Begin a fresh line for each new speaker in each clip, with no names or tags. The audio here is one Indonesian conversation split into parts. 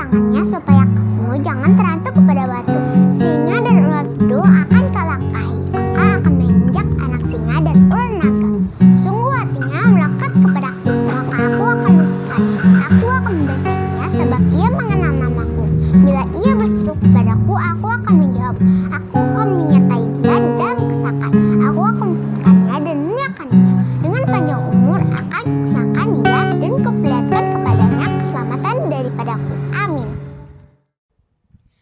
tangannya supaya kamu jangan terantuk kepada batu. Singa dan ular bedu akan kalahkahi. Kakak akan menginjak anak singa dan ular naga. Sungguh hatinya melekat kepadaku, maka aku akan membukannya. Aku akan membantunya sebab ia mengenal namaku. Bila ia berseru kepadaku, aku akan menjawab. Aku akan menyertai dia dalam kesusahan. Aku akan membukannya dan memuliakannya. Dengan panjang umur akan kusenangkan dia dan kuperlihatkan kepadanya keselamatan daripadaku. Amin.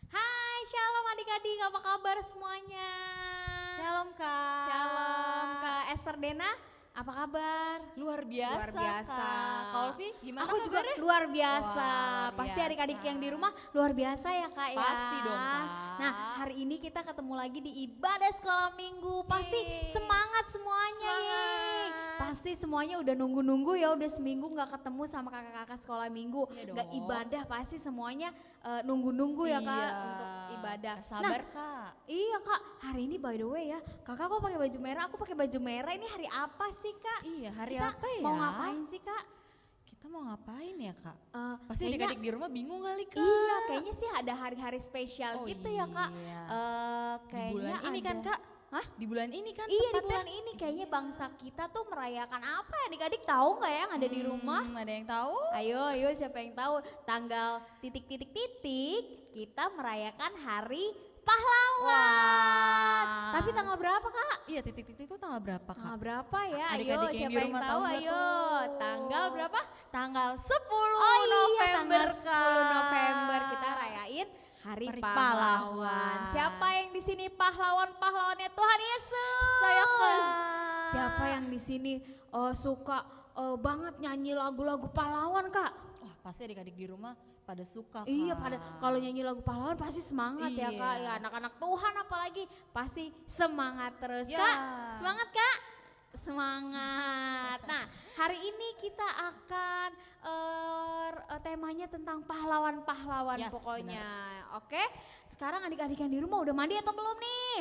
Hai, shalom adik-adik, apa kabar semuanya?
Shalom Kak.
Shalom Kak Esther Dena, apa kabar?
Luar biasa.
Luar biasa.
Kak. Kak Olvi gimana
Aku juga
kabarnya?
luar biasa.
Wah,
Pasti
biasa.
adik-adik yang di rumah luar biasa ya Kak ya.
Pasti dong, Kak.
Nah, hari ini kita ketemu lagi di ibadah sekolah minggu. Pasti
Yeay.
semangat semuanya. Yeay. Pasti semuanya udah nunggu-nunggu ya, udah seminggu gak ketemu sama kakak-kakak sekolah minggu.
Iya
Gak
dong.
ibadah, pasti semuanya nunggu-nunggu ya Kak
Iya.
untuk ibadah.
Gak sabar Kak.
Iya Kak, hari ini by the way ya, kakak kok pakai baju merah, aku pakai baju merah. Ini hari apa sih Kak?
Iya, hari
Kita
apa ya?
mau ngapain sih Kak?
Kita mau ngapain ya Kak? Pasti
Kayaknya-
adik-adik di rumah bingung kali Kak.
Iya, kayaknya sih ada hari-hari spesial
Oh
gitu ya Kak.
iya.
Kayaknya
Di bulan ini kan
ada-
Kak?
Hah?
Di bulan ini kan
Iya di
tepatnya?
bulan ini kayaknya bangsa kita tuh merayakan apa ya adik-adik, tahu nggak ya yang ada di rumah?
Ada yang tahu?
Ayo siapa yang tahu tanggal titik-titik-titik kita merayakan hari pahlawan.
Wah.
Tapi tanggal berapa Kak?
Iya, titik-titik itu tanggal berapa Kak?
Tanggal berapa ya? Ayo
Adik-adik yang
siapa
di
yang
rumah
tahu?
tahu nggak
Ayo
tuh?
tanggal berapa?
Tanggal 10
Oh iya,
November
tanggal 10
Kak.
November kita rayain Hari
Hari
Pahlawan.
Pahlawan.
Siapa yang di sini pahlawan-pahlawannya Tuhan Yesus?
Saya Kak.
Siapa yang di sini suka banget nyanyi lagu-lagu pahlawan Kak?
Wah, pasti adik-adik di rumah pada suka Kak.
Iya, pada kalau nyanyi lagu pahlawan pasti semangat ya
Iya.
Kak. Ya anak-anak Tuhan apalagi pasti semangat terus
Ya.
Kak. Semangat Kak. Semangat. Nah, hari ini kita akan temanya tentang pahlawan-pahlawan
Yes,
pokoknya. Oke. Sekarang adik-adik yang di rumah udah mandi atau belum nih?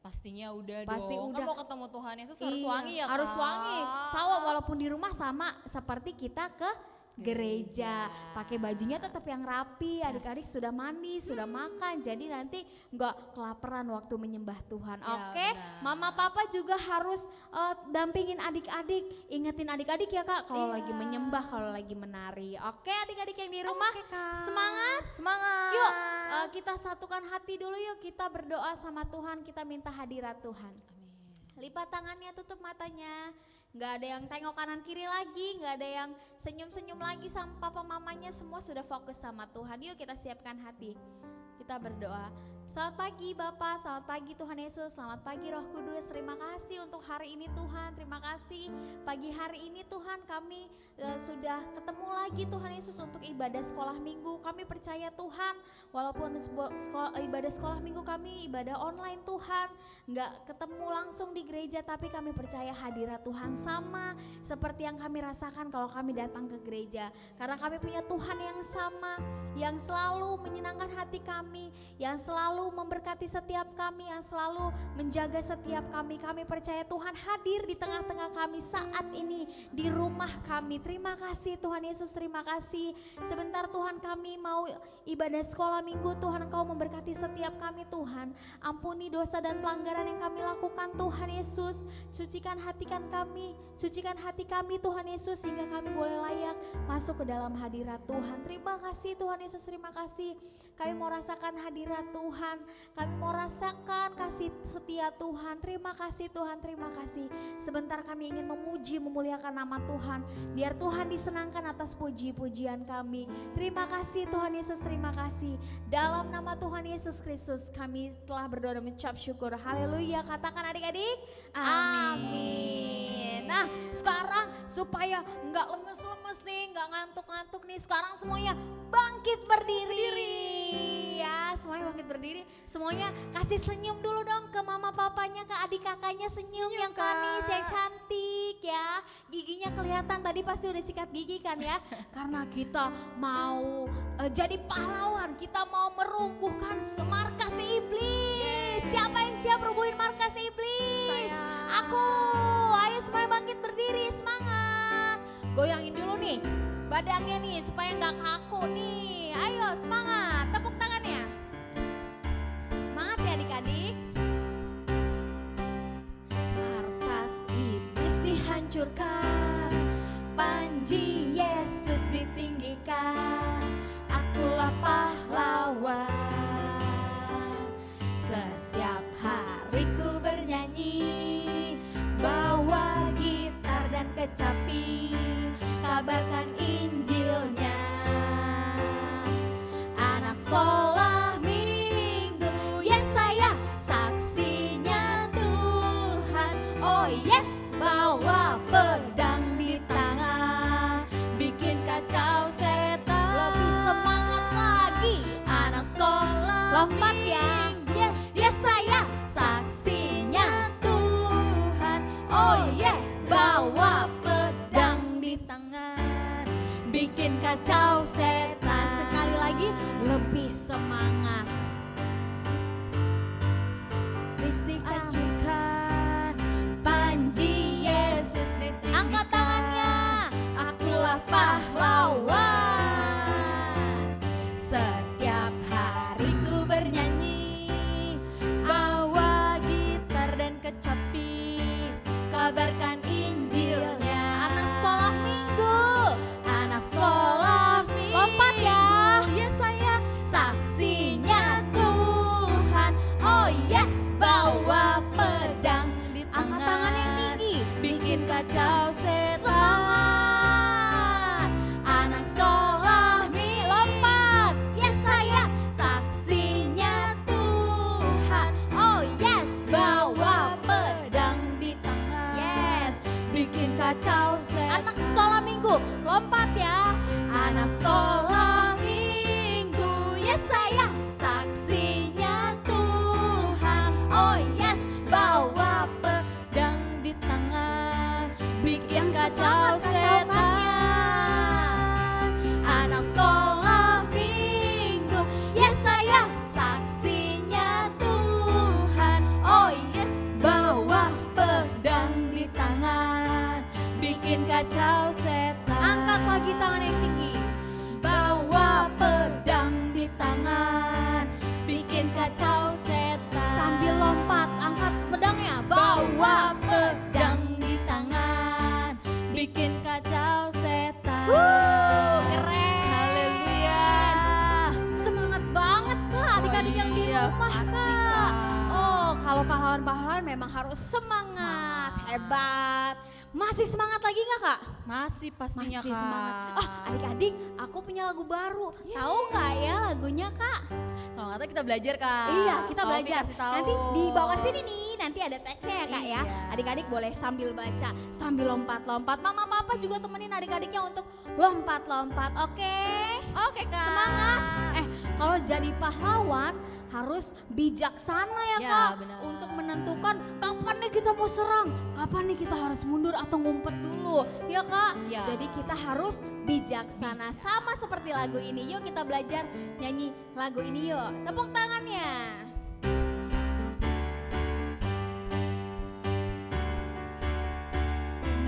Pastinya udah
Pasti
dong.
udah.
Kan mau ketemu Tuhan Yesus harus
Iya,
wangi ya Kak.
harus wangi. Sama walaupun di rumah sama seperti kita ke gereja. Pakai bajunya tetap yang rapi, adik-adik sudah mandi, sudah makan. Jadi nanti nggak kelaparan waktu menyembah Tuhan.
Ya,
Oke,
benar.
mama papa juga harus dampingin adik-adik, ingetin adik-adik ya Kak kalau
Iya.
lagi menyembah, kalau lagi menari. Oke, adik-adik yang di rumah,
Oke, Kak.
semangat.
Semangat.
Yuk, kita satukan hati dulu yuk, kita berdoa sama Tuhan, kita minta hadirat Tuhan.
Amin.
Lipat tangannya, tutup matanya. Nggak ada yang tengok kanan kiri lagi, nggak ada yang senyum-senyum lagi sama papa mamanya, semua sudah fokus sama Tuhan. Yuk kita siapkan hati, kita berdoa. Selamat pagi Bapak, selamat pagi Tuhan Yesus, selamat pagi Roh Kudus. Terima kasih untuk hari ini Tuhan, terima kasih pagi hari ini Tuhan kami sudah ketemu lagi Tuhan Yesus untuk ibadah sekolah minggu. Kami percaya Tuhan, walaupun ibadah sekolah minggu kami ibadah online Tuhan, nggak ketemu langsung di gereja, tapi kami percaya hadirat Tuhan sama seperti yang kami rasakan kalau kami datang ke gereja. Karena kami punya Tuhan yang sama, yang selalu menyenangkan hati kami, yang selalu memberkati setiap kami, yang selalu menjaga setiap kami. Kami percaya Tuhan hadir di tengah-tengah kami saat ini di rumah kami. Terima kasih Tuhan Yesus, terima kasih. Sebentar Tuhan kami mau ibadah sekolah minggu, Tuhan Engkau memberkati setiap kami Tuhan. Ampuni dosa dan pelanggaran yang kami lakukan Tuhan Yesus. Sucikan hati kami Tuhan Yesus sehingga kami boleh layak masuk ke dalam hadirat Tuhan. Terima kasih Tuhan Yesus, terima kasih. Kami mau rasakan hadirat Tuhan, kami mau rasakan kasih setia Tuhan. Terima kasih Tuhan, terima kasih. Sebentar kami ingin memuji, memuliakan nama Tuhan. Biar Tuhan disenangkan atas puji-pujian kami. Terima kasih Tuhan Yesus, terima kasih. Dalam nama Tuhan Yesus Kristus kami telah berdoa dan mengucap syukur. Haleluya, katakan adik-adik. Amin. Nah sekarang supaya nggak lemes-lemes nih, nggak ngantuk-ngantuk nih, sekarang semuanya bangkit berdiri. Ya, semuanya bangkit berdiri. Semuanya kasih senyum dulu dong ke mama papanya, ke adik kakaknya, senyum yang
Kak.
manis, yang cantik ya. Giginya kelihatan, tadi pasti udah sikat gigi kan ya. Karena kita mau jadi pahlawan, kita mau merumpuhkan markas iblis. Siapa yang siap rubuhin markas iblis?
Saya.
Aku. Ayo semuanya bangkit berdiri, semangat. Goyangin dulu nih. badannya nih supaya nggak kaku nih. Ayo semangat, tepuk tangannya. Semangat ya adik-adik. Markas iblis dihancurkan, panji Yesus ditinggikan. Akulah pahlawan. Setiap hari ku bernyanyi, bawa gitar dan kecapi, kabarkan Injilnya. Anak sekolah minggu, yes saya saksinya Tuhan. Oh yes, bawa pedang di tangan, bikin kacau setan. Lebih semangat lagi, anak sekolah lompat ya. Yes saya saksinya Tuhan. Oh yes, bawa pedang di tangan, bikin kacau setan. Sekali lagi, lebih semangat. Listrik hancurkan, panji Yesus ditinggikan. Angkat tangannya, akulah pahlawan. Setiap hari ku bernyanyi, bawa gitar dan kecapi, kabarkan Injilnya. Anak sekolah minggu, anak sekolah minggu, lompat ya. Yes saya saksinya Tuhan. Oh yes, bawa pedang di tangan. Angkat tangan yang tinggi, bikin kacau setan. Semangat, anak sekolah minggu, lompat. Yes saya saksinya Tuhan. Oh yes, bawa pedang di tangan. Yes, bikin kacau setan. Anak sekolah minggu, lompat ya. Anak sekolah minggu, yes saya saksinya Tuhan. Oh yes, bawa pedang di tangan, bikin kacau setan. Anak sekolah minggu, yes saya saksinya Tuhan. Oh yes, bawa pedang di tangan, bikin kacau setan. Angkat lagi tangan yang tinggi, bawa pedang di tangan, bikin kacau setan. Sambil lompat, angkat pedangnya, bawa pedang di tangan, bikin kacau setan. Keren. Haleluya. Semangat banget Kak, adik-adik yang di rumah Kak. Oh, kalau pahlawan-pahlawan memang harus semangat. Hebat. Masih semangat lagi nggak Kak?
Masih pastinya
Masih
Kak.
semangat. Oh, adik-adik, aku punya lagu baru. Tahu nggak ya lagunya Kak?
Kalau nggak tahu kita belajar Kak.
Iya, kita
Oke,
belajar.
kasih tahu.
Nanti di bawah sini nih, nanti ada teksnya ya Kak ya.
Iya.
Adik-adik boleh sambil baca, sambil lompat-lompat. Mama papa juga temenin adik-adiknya untuk lompat-lompat. Oke?
Oke Kak.
Semangat. Kalau jadi pahlawan harus bijaksana ya
Ya,
Kak.
benar.
Untuk menentukan kapan nih kita mau serang, kapan nih kita harus mundur atau ngumpet dulu. Ya Kak?
Ya.
Jadi kita harus bijaksana sama seperti lagu ini. Yuk kita belajar nyanyi lagu ini yuk. Tepuk tangannya.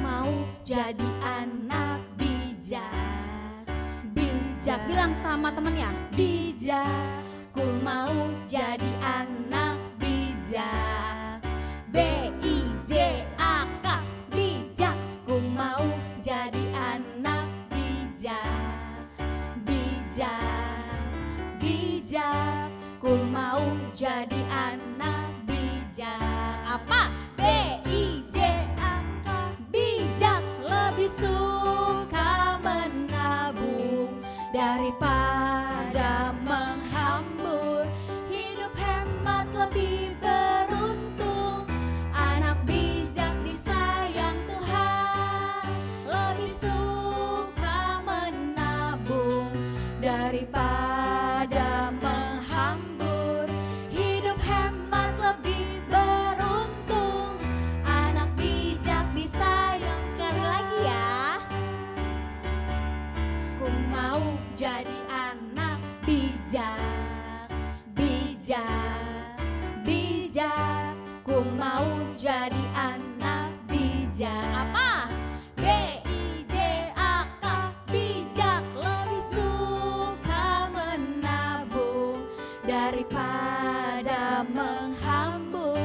Mau jadi anak bijak, bijak. Bilang sama temen ya, bijak. Ku mau jadi anak bijak, B-I-J-A-K, bijak. Ku mau jadi anak bijak, bijak, bijak. Ku mau jadi anak bijak. Apa? B-I-J-A-K, bijak. Lebih suka menabung daripada menghambur. Hidup hemat lebih beruntung. Anak bijak disayang Tuhan. Lebih suka menabung daripada menghambur. Hidup hemat lebih beruntung. Anak bijak disayang. Sekali lagi ya. Ku mau jadi anak bijak, bijak, bijak. Ku mau jadi anak bijak. Apa? B-I-J-A-K, bijak.
daripada menghambur.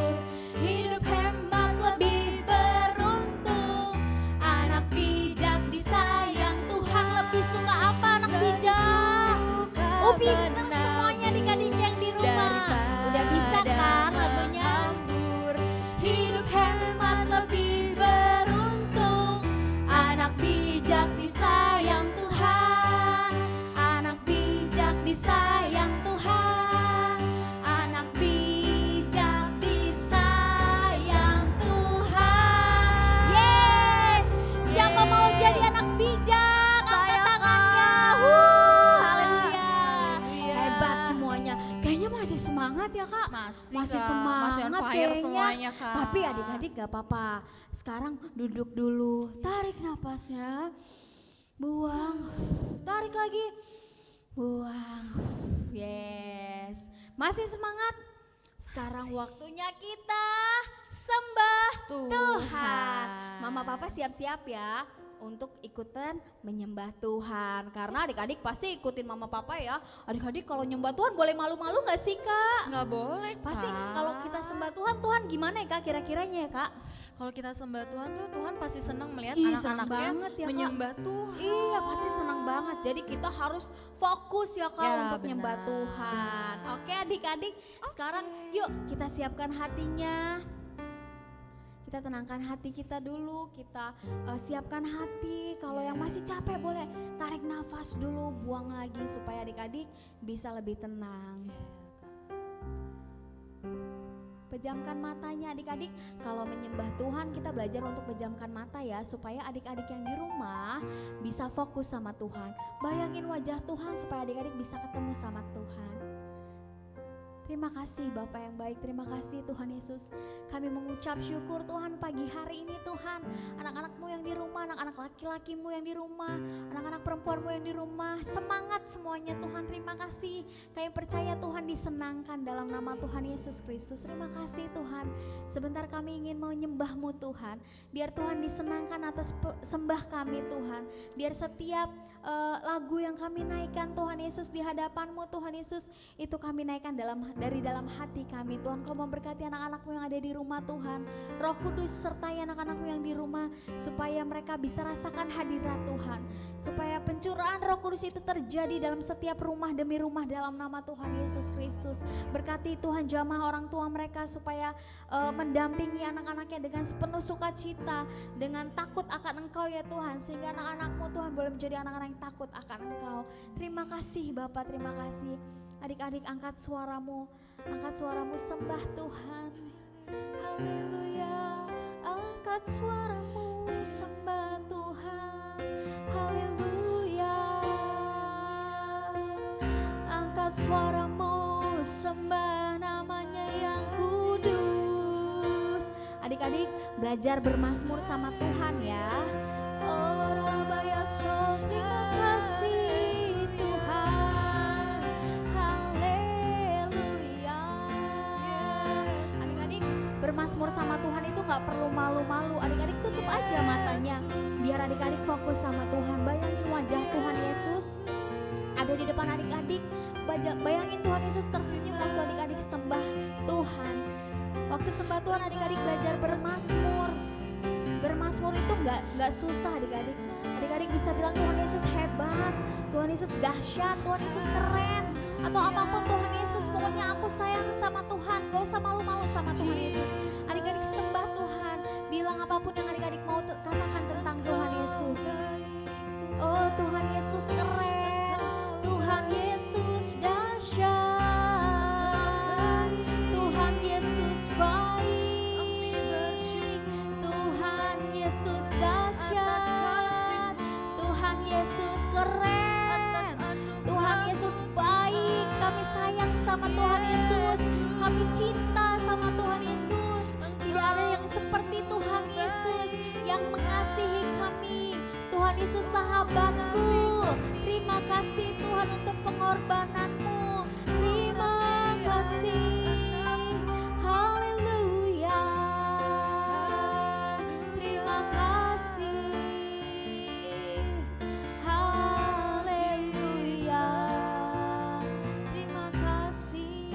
Hidup hemat lebih beruntung, anak bijak disayang Tuhan. Lebih suka apa anak bijak? Oh pinter semuanya adik-adik yang di rumah. Udah bisa kan lagunya? Hidup hemat lebih beruntung, anak bijak disayang Tuhan. Anak bijak disayang Tuhan. Anak bijak disayang Tuhan.
Yes! Siapa mau jadi anak bijak? Angkat tangannya. Haleluya. Hebat semuanya. Kayaknya masih semangat ya Kak? Masih
Kak.
semangat
Masih on fire
kayaknya.
semuanya Kak.
Tapi adik-adik gak apa-apa. Sekarang duduk dulu. Tarik nafasnya. Buang. Tarik lagi. Buang. Yes. Masih semangat? Sekarang waktunya kita sembah Tuhan. Mama papa siap-siap ya untuk ikutan menyembah Tuhan. Karena adik-adik pasti ikutin mama papa ya. Adik-adik kalau nyembah Tuhan boleh malu-malu gak sih Kak?
Nggak boleh
Pasti
Kak.
kalau kita sembah Tuhan, Tuhan gimana ya Kak kira-kiranya ya Kak?
Kalau kita sembah Tuhan tuh Tuhan pasti senang melihat
Ih, senang
anak-anaknya
banget ya, Kak.
menyembah Tuhan.
Iya pasti senang banget. Jadi kita harus fokus ya Kak
Ya,
untuk nyembah
benar.
Tuhan. Oke adik-adik, sekarang yuk kita siapkan hatinya. Kita tenangkan hati kita dulu, kita siapkan hati. Kalau yang masih capek boleh tarik nafas dulu, buang lagi supaya adik-adik bisa lebih tenang. Pejamkan matanya adik-adik. Kalau menyembah Tuhan kita belajar untuk pejamkan mata ya, supaya adik-adik yang di rumah bisa fokus sama Tuhan. Bayangin wajah Tuhan supaya adik-adik bisa ketemu sama Tuhan. Terima kasih Bapak yang baik, terima kasih Tuhan Yesus. Kami mengucap syukur Tuhan pagi hari ini Tuhan. Anak-anakmu yang di rumah, anak-anak laki-lakimu yang di rumah, anak-anak perempuanmu yang di rumah. Semangat semuanya Tuhan, terima kasih. Kami percaya Tuhan disenangkan dalam nama Tuhan Yesus Kristus. Terima kasih Tuhan. Sebentar kami ingin menyembah-Mu Tuhan. Biar Tuhan disenangkan atas sembah kami Tuhan. Biar setiap lagu yang kami naikkan Tuhan Yesus di hadapan-Mu Tuhan Yesus, itu kami naikkan dari dalam hati kami. Tuhan Kau memberkati anak-anakmu yang ada di rumah Tuhan. Roh Kudus sertai anak-anakmu yang di rumah supaya mereka bisa rasakan hadirat Tuhan. Supaya pencurahan Roh Kudus itu terjadi dalam setiap rumah demi rumah dalam nama Tuhan Yesus Kristus. Berkati Tuhan jamaah orang tua mereka supaya mendampingi anak-anaknya dengan sepenuh sukacita, dengan takut akan Engkau ya Tuhan, sehingga anak-anakmu Tuhan boleh menjadi anak-anak yang takut akan Engkau. Terima kasih Bapak, terima kasih. Adik-adik angkat suaramu sembah Tuhan. Haleluya. Angkat suaramu sembah Tuhan. Haleluya. Angkat suaramu sembah namanya yang kudus. Adik-adik belajar bermazmur sama Tuhan ya. Oh Rabaya Son, terima kasih Tuhan. Haleluya. Adik-adik bermazmur sama Tuhan itu gak perlu malu-malu. Adik-adik tutup aja matanya, biar adik-adik fokus sama Tuhan. Bayangin wajah Tuhan Yesus ada di depan adik-adik. Bayangin Tuhan Yesus tersenyum waktu adik-adik sembah Tuhan. Waktu sembah Tuhan adik-adik belajar bermazmur. Bermazmur itu nggak susah adik-adik. Adik-adik bisa bilang Tuhan Yesus hebat, Tuhan Yesus dahsyat, Tuhan Yesus keren, atau apapun Tuhan Yesus. Pokoknya aku sayang sama Tuhan, gak usah malu-malu sama Tuhan Yesus. Adik-adik sembah Tuhan, bilang apapun yang adik-adik mau katakan tentang Tuhan Yesus. Oh Tuhan Yesus keren, Tuhan Yesus dahsyat, Tuhan Yesus baik, Tuhan Yesus dahsyat, Tuhan Yesus keren, Tuhan Yesus baik. Kami sayang sama Tuhan Yesus, kami cinta sama Tuhan Yesus. Tidak ada yang seperti Tuhan Yesus yang mengasihi kami. Tuhan Yesus sahabatku, terima kasih Tuhan untuk pengorbananmu. Terima kasih, haleluya. Terima kasih, haleluya. Terima kasih.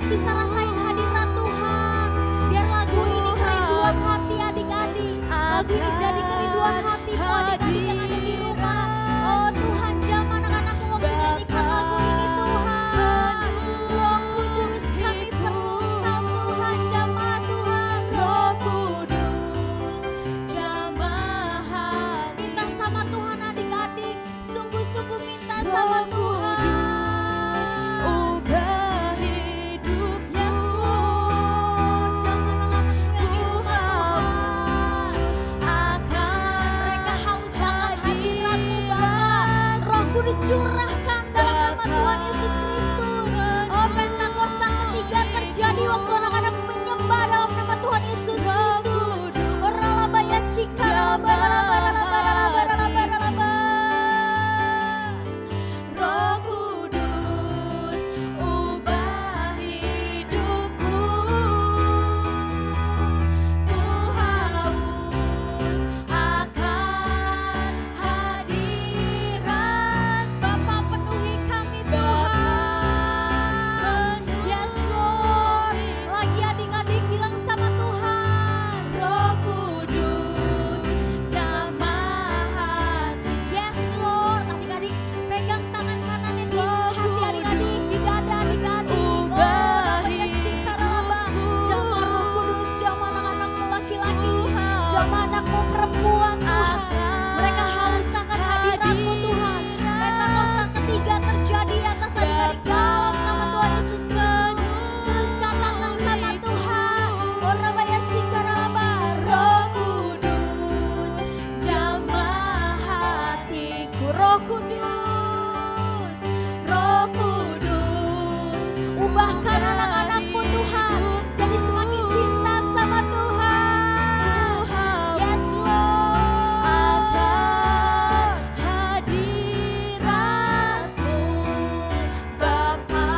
bisa rasain hadirat Tuhan. Biar lagu ini kerinduan hati adik-adik. Lagu ini jadi kerinduan hatimu adik-adik yang ada di rumah. Oh Tuhan, jam anak-anakmu waktu nyanyikan lagu ini Tuhan. Roh Kudus, kami perlu Engkau Tuhan, jamah Tuhan.
Roh Kudus, jamah hati.
Minta sama Tuhan adik-adik, sungguh-sungguh minta sama Tuhan.
Ubah hidup
Yes Lord, jangan anak-anakmu yang di rumah Tuhan. Mereka haus akan hadirat-Mu Bapa. Roh Kudus curahkan dalam nama Tuhan Yesus Kristus. Oh Pentakosta ketiga terjadi waktu anak-anak menyembah dalam nama Tuhan Yesus Kristus. Oh ralabaya sika ralaba.
Roh Kudus, ubah hidupku. Ku haus akan hadirat
Bapa penuhi kami Tuhan. Yes Lord. Lagi adik-adik bilang sama Tuhan.
Roh Kudus, jamah hati.
Yes Lord. Adik-adik pegang tangan kanannya di hati adik-adik, di dada adik-adik.
Ubah
namanya sikaralaba. Jamah Roh Kudus, jamah anak-anakmu laki-laki, jamah anakmu perempuan Tuhan. Mereka haus akan hadirat-Mu Tuhan. Pentakosta ketiga terjadi atas adik-adik dalam nama Tuhan Yesus Kristus. Terus katakan sama Tuhan. Oh namanya sikaralaba.
Roh Kudus, jamah hatiku.
Roh Kudus,
Roh Kudus,
ubahkan anak-anakmu Tuhan jadi semakin cinta sama Tuhan. Yes Lord.
akan hadirat-Mu Bapa,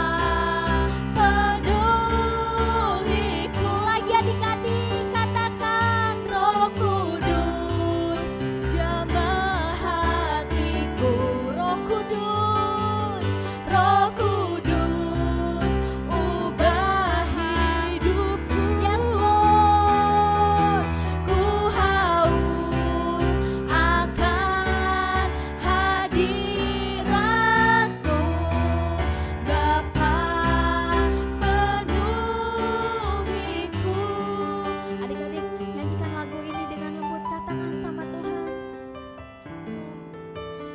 penuhiku.
Lagi adik-adik katakan
Roh Kudus, jamah hatiku.
Roh Kudus,
Roh Kudus, ubah hidupku.
yes Lord.
Ku haus akan hadirat-Mu Bapa, penuhiku.
Adik-adik nyanyikan lagu ini dengan lembut, katakan sama Tuhan.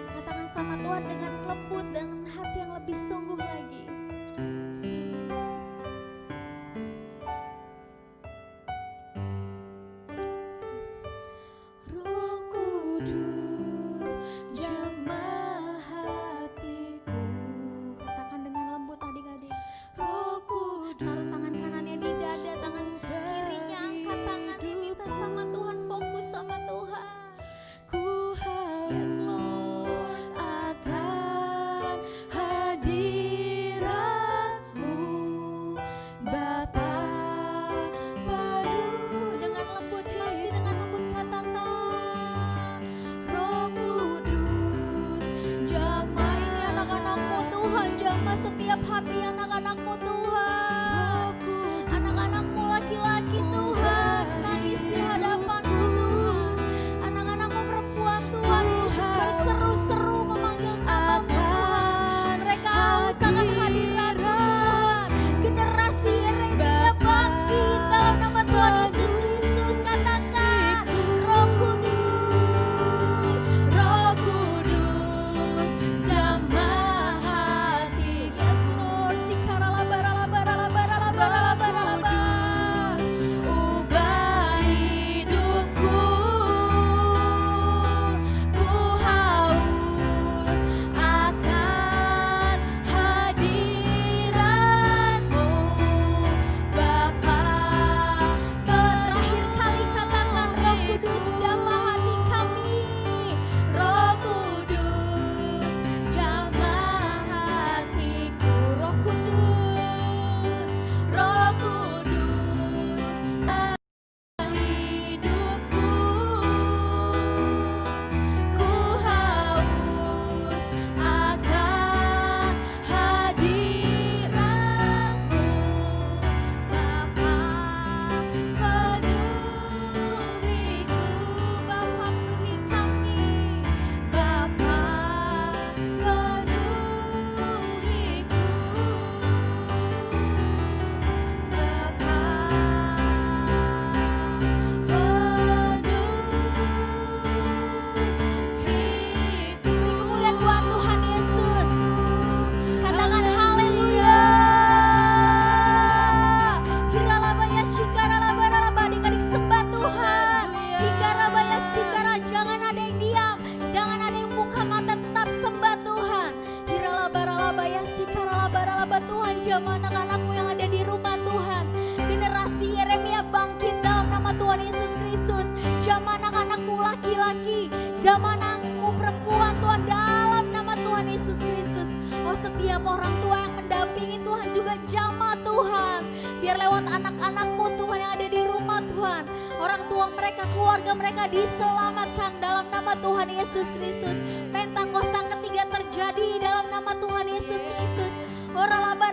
Katakan sama Tuhan dengan lembut, dengan hati yang lebih sungguh lagi.
Roh Kudus, jamah hatiku.
Katakan dengan lembut adik-adik.
Roh Kudus,
Taruh tangan kanannya di dada, tangan kirinya angkat tangannya, minta sama Tuhan, fokus sama Tuhan.
ku
Yes
haus
Lord.
akan hadirat-Mu Bapa,
Dengan lembut, masih dengan lembut katakan.
Roh Kudus,
Jamah ini anak-anakmu Tuhan, jamah setiap hati anak-anakmu Tuhan. Anak-anakmu laki-laki Tuhan, nangis di hadapanmu Tuhan. Anak-anakmu perempuan Tuhan, Yesus berseru-seru memanggil namamu Tuhan. Mereka haus akan hadirat-Mu Tuhan. Generasi Yeremia bangkit dalam nama Tuhan Yesus Kristus. Katakan, Roh Kudus,
Roh Kudus, jamah hatiku.
yes Lord, sikaralabara jamaah anak-anakmu yang ada di rumah Tuhan. Generasi Yeremia bangkit dalam nama Tuhan Yesus Kristus. Jamaah anak-anakmu laki-laki, jamaah anakmu perempuan Tuhan, dalam nama Tuhan Yesus Kristus. Oh, setiap orang tua yang mendampingi Tuhan juga jamaah Tuhan. Biar lewat anak-anakmu Tuhan yang ada di rumah Tuhan, orang tua mereka, keluarga mereka diselamatkan dalam nama Tuhan Yesus Kristus. Pentakosta ketiga terjadi dalam nama Tuhan Yesus Kristus. Ralaba,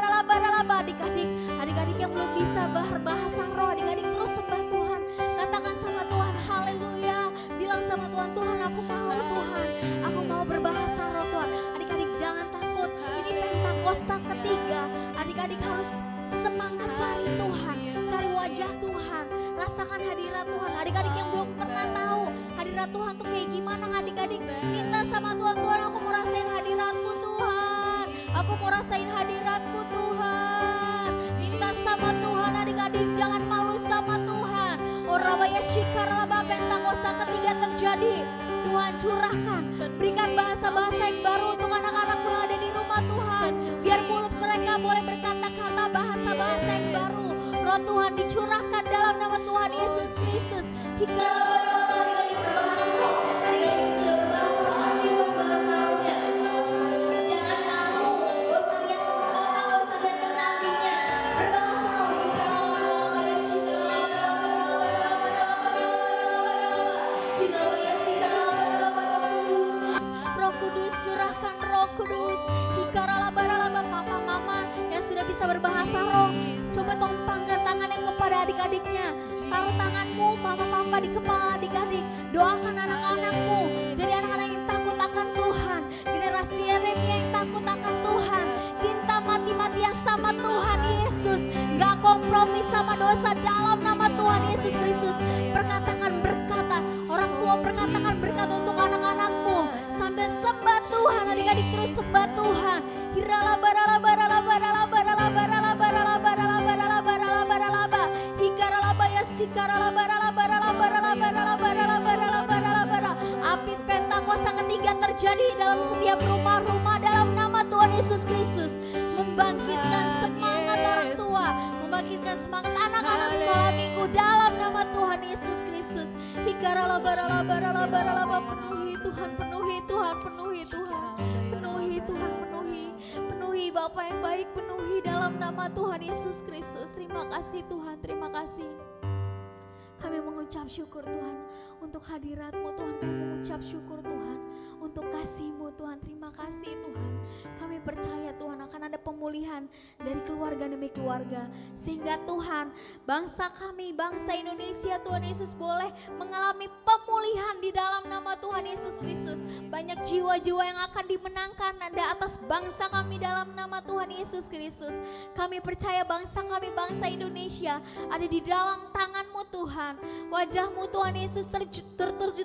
adik-adik yang belum bisa berbahasa roh, adik-adik terus sembah Tuhan. Katakan sama Tuhan, haleluya. Bilang sama Tuhan, Tuhan aku mau Tuhan, aku mau berbahasa roh Tuhan. Adik-adik jangan takut, ini Pentakosta ketiga. Adik-adik harus semangat cari Tuhan, cari wajah Tuhan, rasakan hadirat Tuhan. Adik-adik yang belum pernah tahu hadirat Tuhan tuh kayak gimana, adik-adik minta sama Tuhan, Tuhan aku mau rasain hadirat-Mu Tuhan, aku mau rasain hadirat-Mu Tuhan. Minta sama Tuhan, adik-adik jangan malu sama Tuhan. Orabaya Shikarlaba, Pentakosta ketiga terjadi. Tuhan curahkan, berikan bahasa-bahasa yang baru untuk anak-anakmu yang ada di rumah Tuhan. Biar mulut mereka boleh berkata-kata bahasa-bahasa yang baru. Roh Tuhan dicurahkan dalam nama Tuhan Yesus Kristus. Adik-adik berbahasa roh, adik-adik sudah berbahasa roh, aktif berbahasa rohnya. Jangan malu, gak usah lihat Bapak, gak usah lihat pendampingnya. Berbahasa roh, Roh Kudus curahkan, Roh Kudus. Hikaralabaralaba, papa mama yang sudah bisa berbahasa roh, coba tumpangkan tangannya kepada adik-adiknya. Taruh tanganmu mama-mama di kepala adik-adik. Doakan anak-anakmu jadi anak-anak yang takut akan Tuhan. Generasi Yeremia yang takut akan Tuhan, cinta mati-matian sama Tuhan Yesus, gak kompromi sama dosa dalam nama Tuhan Yesus Kristus. Berkatakan berkata, orang tua berkatakan berkata untuk anak-anakmu sambil sembah Tuhan. Adik-adik terus sembah Tuhan. Api Pentakosta ketiga terjadi dalam setiap rumah-rumah dalam nama Tuhan Yesus Kristus. Membangkitkan semangat orang tua, membangkitkan semangat anak-anak sekolah minggu dalam nama Tuhan Yesus Kristus. Penuhi Tuhan, penuhi Tuhan, penuhi Tuhan, penuhi Tuhan, penuhi Bapa yang baik, penuhi dalam nama Tuhan Yesus Kristus. Terima kasih Tuhan, terima kasih. Kami mengucap syukur Tuhan untuk hadirat-Mu Tuhan. Kami mengucap syukur Tuhan untuk kasih-Mu Tuhan. Terima kasih Tuhan. Kami percaya Tuhan akan ada pemulihan dari keluarga demi keluarga. Sehingga Tuhan, bangsa kami, bangsa Indonesia Tuhan Yesus boleh mengalami pemulihan di dalam nama Tuhan Yesus Kristus. Banyak jiwa-jiwa yang akan dimenangkan ada atas bangsa kami dalam nama Tuhan Yesus Kristus. Kami percaya bangsa kami, bangsa Indonesia ada di dalam tangan-Mu Tuhan. Wajah-Mu Tuhan Yesus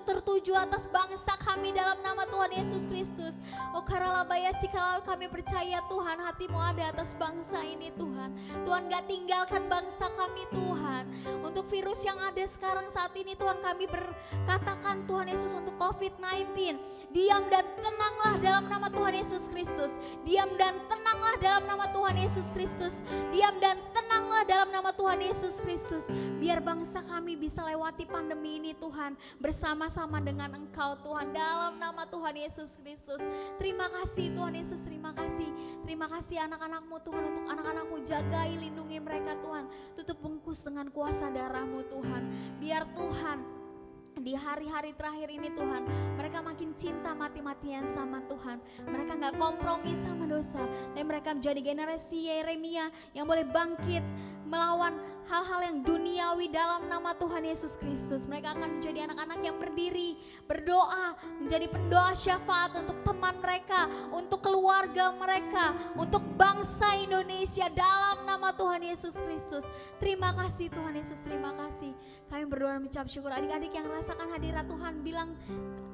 tertuju atas bangsa kami dalam nama Tuhan Yesus Kristus. Oh karalabaya sikala kami percaya Tuhan, hati-Mu ada atas bangsa ini Tuhan. Tuhan gak tinggalkan bangsa kami Tuhan. Untuk virus yang ada sekarang saat ini Tuhan, kami berkatakan Tuhan Yesus untuk COVID-19, diam dan tenanglah dalam nama Tuhan Yesus Kristus. Diam dan tenanglah dalam nama Tuhan Yesus Kristus. Diam dan tenanglah dalam nama Tuhan Yesus Kristus. Biar bangsa kami bisa lewati pandemi ini Tuhan, bersama-sama dengan Engkau Tuhan, dalam nama Tuhan Yesus Kristus. Terima kasih Tuhan Yesus, terima kasih. Terima kasih anak-anak-Mu Tuhan, untuk anak-anak-Mu jagai, lindungi mereka Tuhan. Tutup bungkus dengan kuasa darah-Mu Tuhan. Biar Tuhan di hari-hari terakhir ini Tuhan, mereka makin cinta mati-matian sama Tuhan. Mereka gak kompromi sama dosa, dan mereka menjadi generasi Yeremia yang boleh bangkit melawan hal-hal yang duniawi dalam nama Tuhan Yesus Kristus. Mereka akan menjadi anak-anak yang berdiri, berdoa, menjadi pendoa syafaat untuk teman mereka, untuk keluarga mereka, untuk bangsa Indonesia dalam nama Tuhan Yesus Kristus. Terima kasih Tuhan Yesus, terima kasih. Kami berdoa dan mengucap syukur. Adik-adik yang rasakan hadirat Tuhan, bilang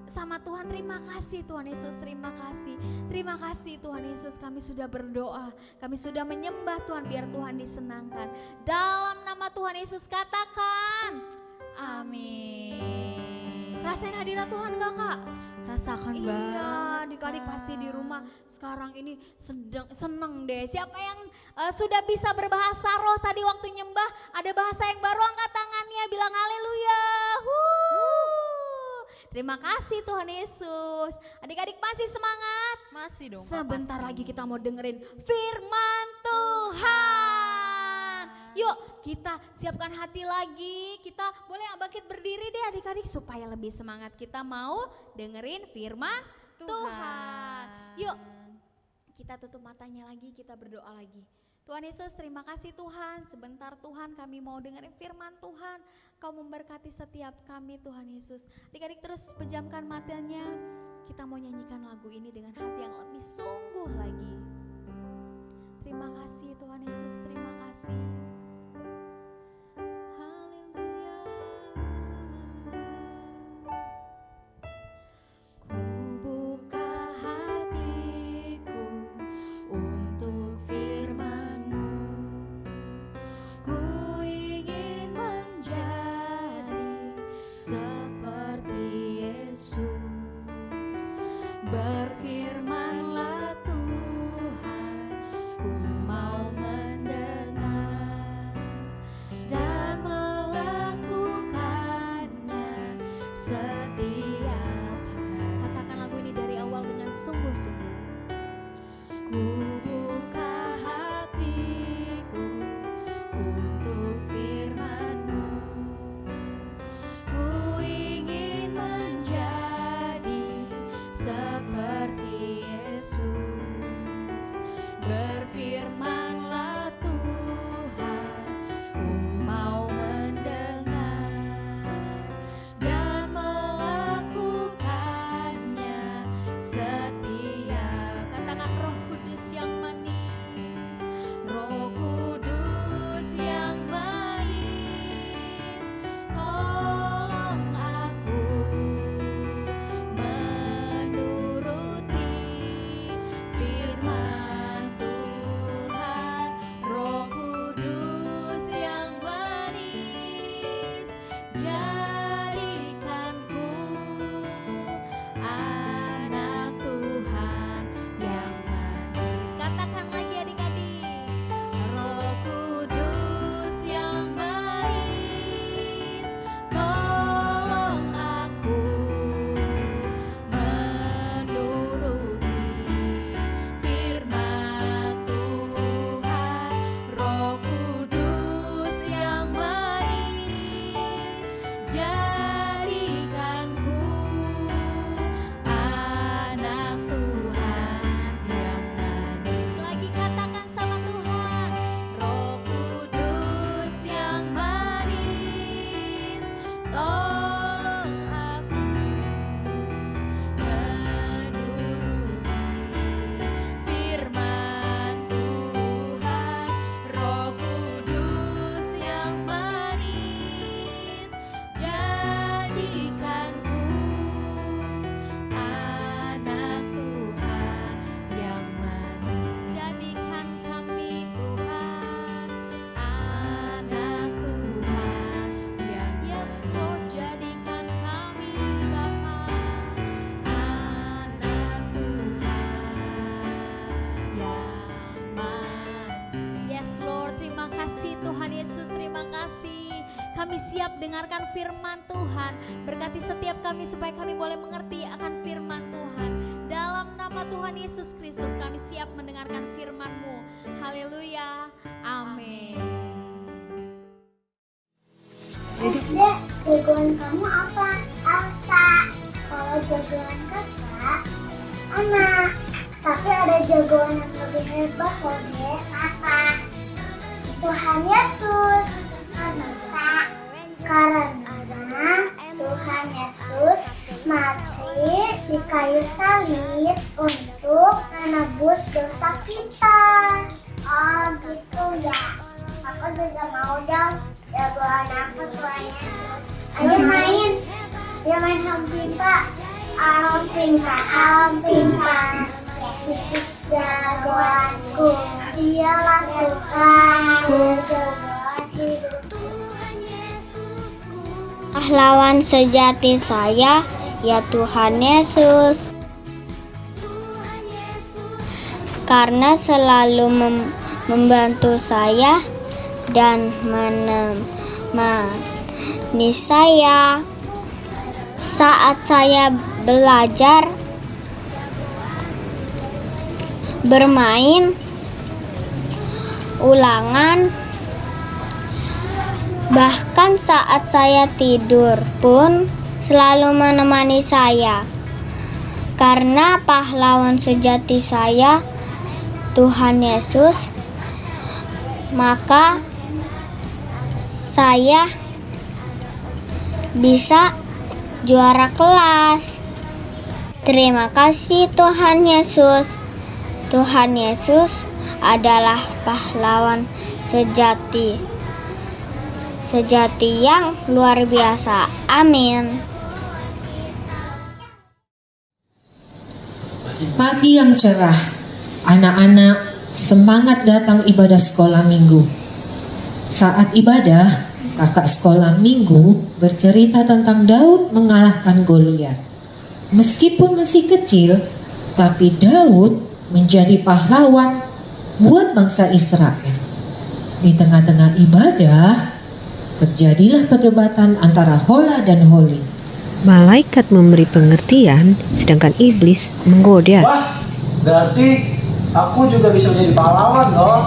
sama Tuhan, terima kasih Tuhan Yesus, terima kasih. Terima kasih Tuhan Yesus, kami sudah berdoa, kami sudah menyembah Tuhan, biar Tuhan disenangkan. Dalam nama Tuhan Yesus katakan, amin. Rasain hadirat Tuhan gak Kak?
Rasakan banget.
Iya, adik-adik pasti di rumah sekarang ini seneng deh. Siapa yang sudah bisa berbahasa roh tadi waktu nyembah, ada bahasa yang baru, angkat tangannya, bilang haleluya. Terima kasih Tuhan Yesus. Adik-adik masih semangat?
Masih dong. Kak,
Sebentar
pasti.
lagi kita mau dengerin firman Tuhan. Yuk kita siapkan hati lagi. Kita boleh bangkit berdiri deh adik-adik supaya lebih semangat. Kita mau dengerin firman Tuhan. Yuk kita tutup matanya lagi, kita berdoa lagi. Tuhan Yesus, terima kasih Tuhan. Sebentar Tuhan kami mau dengerin firman Tuhan. Kau memberkati setiap kami Tuhan Yesus. Adik-adik terus pejamkan matanya. Kita mau nyanyikan lagu ini dengan hati yang lebih sungguh lagi. Terima kasih Tuhan Yesus, terima kasih. Haleluya.
Ku buka hatiku untuk firman-Mu. Ku ingin menjadi seperti Yesus. Berfirmanlah Tuhan, ku mau mendengar dan melakukannya setiap hari.
Katakan lagu ini dari awal dengan sungguh-sungguh.
Ku buka hatiku untuk firman-Mu. Ku ingin menjadi seperti Yesus. Berfirmanlah Tuhan, ku mau mendengar dan melakukannya setiap.
Katakan Roh Kudus yang manis.
Roh Kudus yang manis, tolong aku menuruti firman Tuhan. Roh Kudus yang manis, jadikanku anak Tuhan yang manis.
Katakan lagi adik-adik.
Roh Kudus yang manis, tolong aku menuruti firman Tuhan. Roh Kudus yang manis, jadikanku anak Tuhan yang manis.
Lagi katakan sama Tuhan.
Roh Kudus yang manis, tolong aku menuruti firman Tuhan. Roh Kudus yang manis, jadikanku anak Tuhan yang manis.
Jadikan kami Tuhan.
Anak Tuhan yang
Yes Lord, jadikan kami Bapa.
anak Tuhan yang manis.
Yes Lord, terima kasih Tuhan Yesus, terima kasih. Kami siap dengarkan firman Tuhan. Berkati setiap kami supaya kami boleh mengerti akan firman Tuhan. Dalam nama Tuhan Yesus Kristus kami siap mendengarkan firman-Mu. Haleluya. Amin.
Dek, jagoan kamu apa? Elsa. Kalau jagoan kakak, Anna. Tapi ada jagoan yang lebih hebat loh, Dek. Apa? Tuhan Yesus. Kenapa? Karena Tuhan Yesus mati di kayu salib untuk menebus dosa kita. Oh gitu ya. Aku juga mau dong jagoan aku Tuhan Yesus. Ayo main. Ya main Hampimpa. Hampimpa. Yesus jagoanku. Dialah Tuhan. Jagoan hidup. pahlawan sejati saya, ya Tuhan Yesus. Karena selalu membantu saya dan menemani saya saat saya belajar, bermain, ulangan, bahkan saat saya tidur pun selalu menemani saya. Karena pahlawan sejati saya, Tuhan Yesus, maka saya bisa juara kelas. Terima kasih Tuhan Yesus. Tuhan Yesus adalah pahlawan sejati yang luar biasa. Amin.
Pagi yang cerah, anak-anak semangat datang ibadah sekolah minggu. Saat ibadah, kakak sekolah minggu bercerita tentang Daud mengalahkan Goliat. Meskipun masih kecil, tapi Daud menjadi pahlawan buat bangsa Israel. Di tengah-tengah ibadah, terjadilah perdebatan antara Hola dan Holi.
Malaikat memberi pengertian, sedangkan iblis menggoda.
Wah, berarti aku juga bisa menjadi pahlawan dong.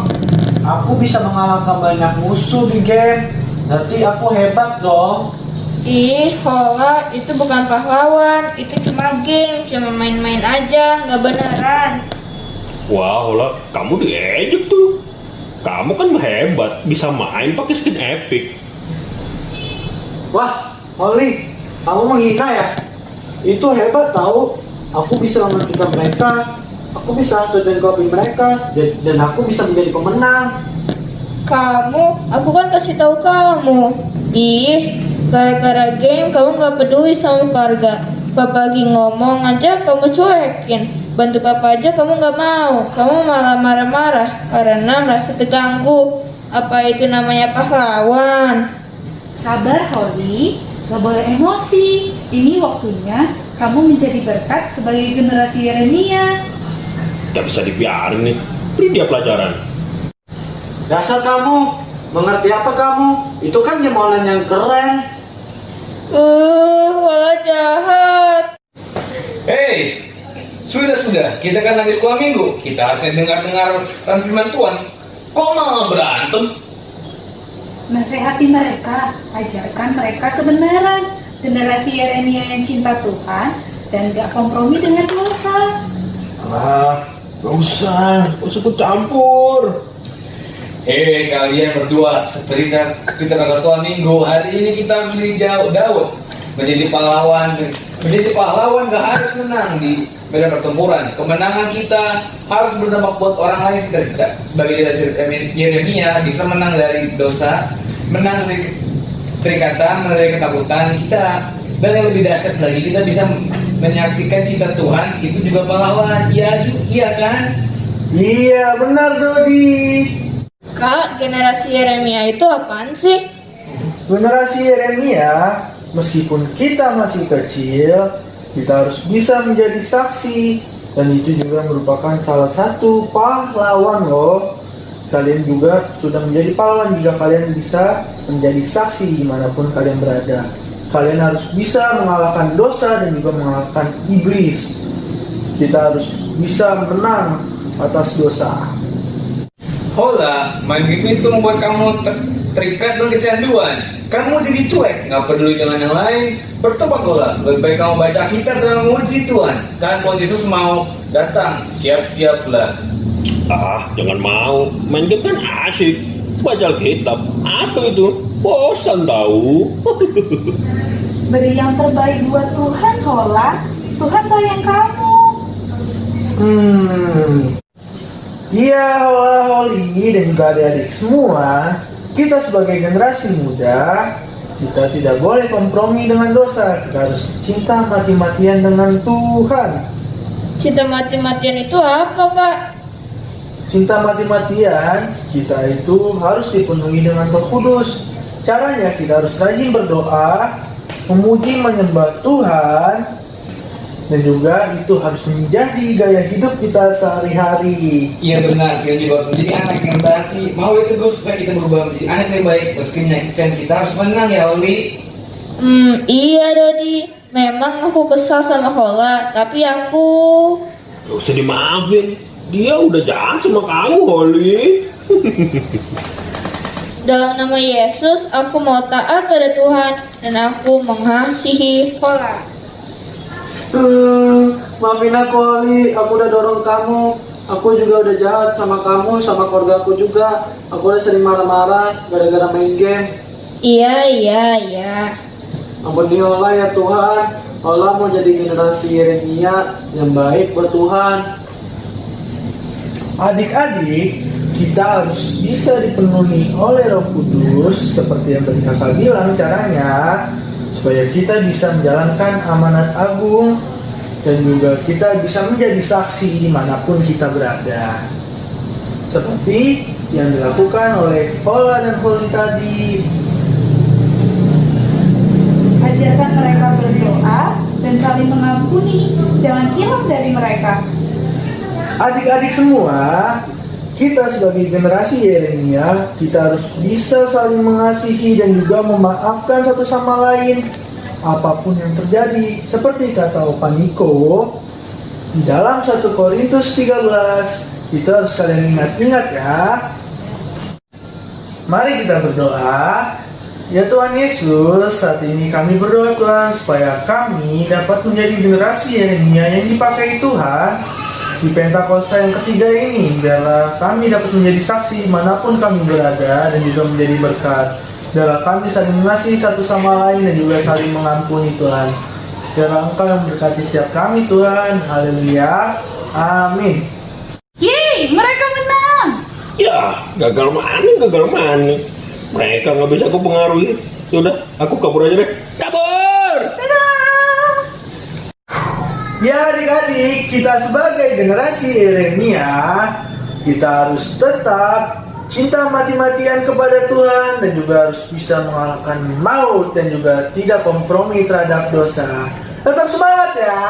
Aku bisa mengalahkan banyak musuh di game. Berarti aku hebat dong.
Ih, Hola, itu bukan pahlawan, itu cuma game, cuma main-main aja, nggak beneran.
Wah, Hola, kamu diejek tuh. Kamu kan hebat, bisa main pakai skin epic.
Wah, Holly, kamu menghina ya? Itu hebat tahu. Aku bisa menentukan mereka. Aku bisa sedang copy mereka dan aku bisa menjadi pemenang.
Aku kan kasih tahu kamu. Ih, gara-gara game kamu nggak peduli sama keluarga. Papa lagi ngomong aja kamu cuekin. Bantu papa aja kamu nggak mau. Kamu malah marah-marah karena merasa terganggu. Apa itu namanya pahlawan?
Sabar Holly, gak boleh emosi. Ini waktunya kamu menjadi berkat sebagai generasi Yeremia.
Gak bisa dibiarin nih, beri dia pelajaran.
Dasar kamu, mengerti apa kamu? Itu kan jemolan yang keren.
Hola jahat.
Hei, sudah, kita kan lagi sekolah minggu. Kita harus dengar firman Tuhan. Kok malah berantem?
Nasihati mereka, ajarkan mereka kebenaran. Generasi Yeremia yang cinta Tuhan dan gak kompromi dengan dosa.
Gak usah ikut campur.
Hei kalian berdua, seperti kita kakak sekolah minggu. Hari ini kita harus menjadi Daud, menjadi pahlawan gak harus menang di medan pertempuran. Kemenangan kita harus berdampak buat orang lain sekitar kita. Sebagai generasi Yeremia bisa menang dari dosa, menang dari keterikatan, menang dari ketakutan kita. Dan yang lebih dahsyat lagi, kita bisa menyaksikan cinta Tuhan. Itu juga pahlawan. Iya kan?
Iya benar Dodi.
Kak, generasi Yeremia itu apaan sih?
Generasi Yeremia, meskipun kita masih kecil, kita harus bisa menjadi saksi. Dan itu juga merupakan salah satu pahlawan loh. Kalian juga sudah menjadi pahlawan jika kalian bisa menjadi saksi dimanapun kalian berada. Kalian harus bisa mengalahkan dosa dan juga mengalahkan iblis. Kita harus bisa menang atas dosa.
Hola, main game itu membuat kamu terikat dengan kecanduan. Kamu jadi cuek, gak peduli dengan yang lain. Bertobat Hola, lebih baik kamu baca Alkitab dan memuji Tuhan. Kan Tuhan Yesus mau datang, siap-siaplah.
Jangan mau. Main game kan asik. Baca Alkitab, apa itu? Bosan tahu.
Beri yang terbaik buat Tuhan Hola. Tuhan sayang kamu.
Iya, Holly dan juga adik-adik semua, kita sebagai generasi muda, kita tidak boleh kompromi dengan dosa. Kita harus cinta mati-matian dengan Tuhan.
Cinta mati-matian itu apa, Kak?
Cinta mati-matian, kita itu harus dipenuhi dengan Roh Kudus. Caranya kita harus rajin berdoa, memuji menyembah Tuhan, dan juga itu harus menjadi gaya hidup kita sehari-hari.
Iya benar, kita juga harus menjadi anak yang berarti. Mau itu terus supaya kita berubah menjadi anak yang baik. Meski menyakitkan, kita harus menang ya Oli.
Iya Dodi, memang aku kesal sama Hola, tapi aku...
Gak usah dimaafin, dia udah jahat sama kamu, Holly.
Dalam nama Yesus, aku mau taat pada Tuhan dan aku mengasihi Hola.
Maafin aku Oli, aku udah dorong kamu. Aku juga udah jahat sama kamu, sama keluarga aku juga. Aku udah sering marah-marah gara-gara main game.
Iya.
Ampuni Ola ya Tuhan. Ola mau jadi generasi Yeremia yang baik buat Tuhan. Adik-adik, kita harus bisa dipenuhi oleh Roh Kudus seperti yang tadi kakak bilang caranya, supaya kita bisa menjalankan amanat agung dan juga kita bisa menjadi saksi dimanapun kita berada, seperti yang dilakukan oleh Ola dan Holly tadi.
Ajarkan mereka berdoa dan saling mengampuni, jangan hilang dari mereka.
Adik-adik semua, kita sebagai generasi Yeremia, kita harus bisa saling mengasihi dan juga memaafkan satu sama lain apapun yang terjadi. Seperti kata Opa Niko di dalam 1 Korintus 13, kita harus saling ingat-ingat ya. Mari kita berdoa. Ya Tuhan Yesus, saat ini kami berdoa Tuhan supaya kami dapat menjadi generasi Yeremia yang dipakai Tuhan di Pentakosta yang ketiga ini. Biarlah kami dapat menjadi saksi manapun kami berada dan juga menjadi berkat. Biarlah kami saling mengasihi satu sama lain dan juga saling mengampuni Tuhan. Biarlah Engkau yang memberkati setiap kami Tuhan. Haleluya. Amin.
Yeay, mereka menang.
Ya, gagal mana. Mereka nggak bisa aku pengaruhi. Sudah, aku kabur aja deh. Kabur!
Ya adik-adik, kita sebagai generasi Yeremia, kita harus tetap cinta mati-matian kepada Tuhan dan juga harus bisa mengalahkan maut dan juga tidak kompromi terhadap dosa. Tetap semangat ya!